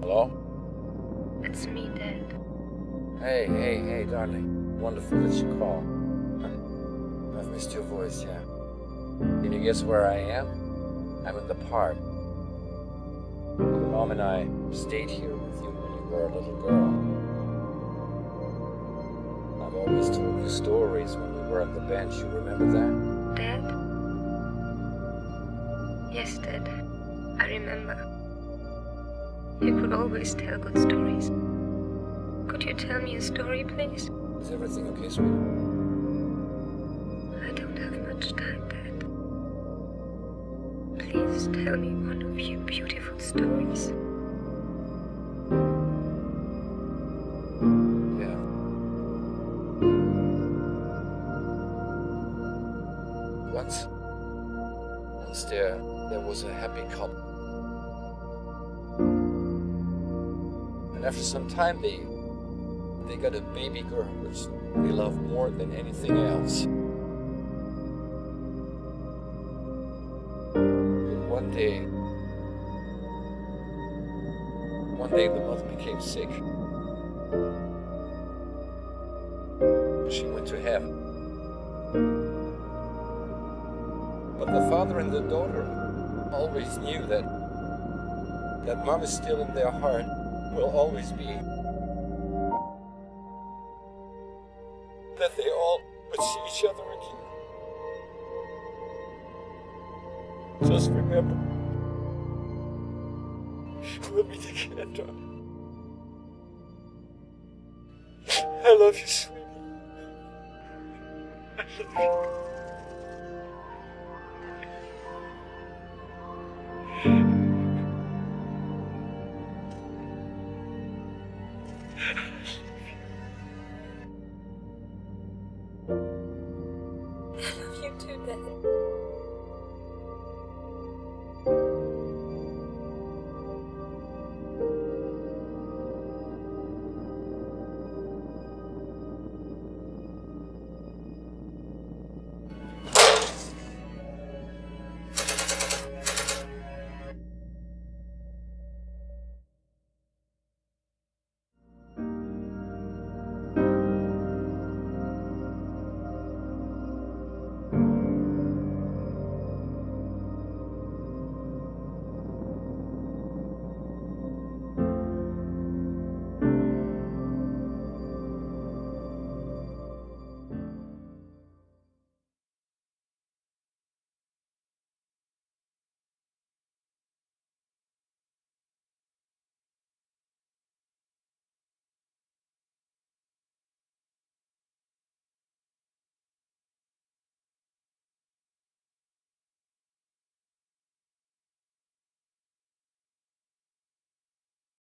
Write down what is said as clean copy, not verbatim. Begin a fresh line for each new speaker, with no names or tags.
Hello?
It's me, Dad.
Hey, darling. Wonderful that you called. I've missed your voice, yeah. Can you guess where I am? I'm in the park. Your mom and I stayed here with you when you were a little girl. I've always told you stories when we were on the bench. You remember that?
Dad? Yes, Dad. I remember. You could always tell good stories. Could you tell me a story, please?
Is everything okay, sweetie?
I don't have much time, Dad. Please tell me one of your beautiful stories.
Yeah. Once there was a happy couple. And after some time, they got a baby girl, which they love more than anything else. But one day the mother became sick. She went to heaven. But the father and the daughter always knew that mom is still in their heart. Will always be. That they all would see each other again. Just remember, we'll meet again, darling. I love you, sweetie. I love you.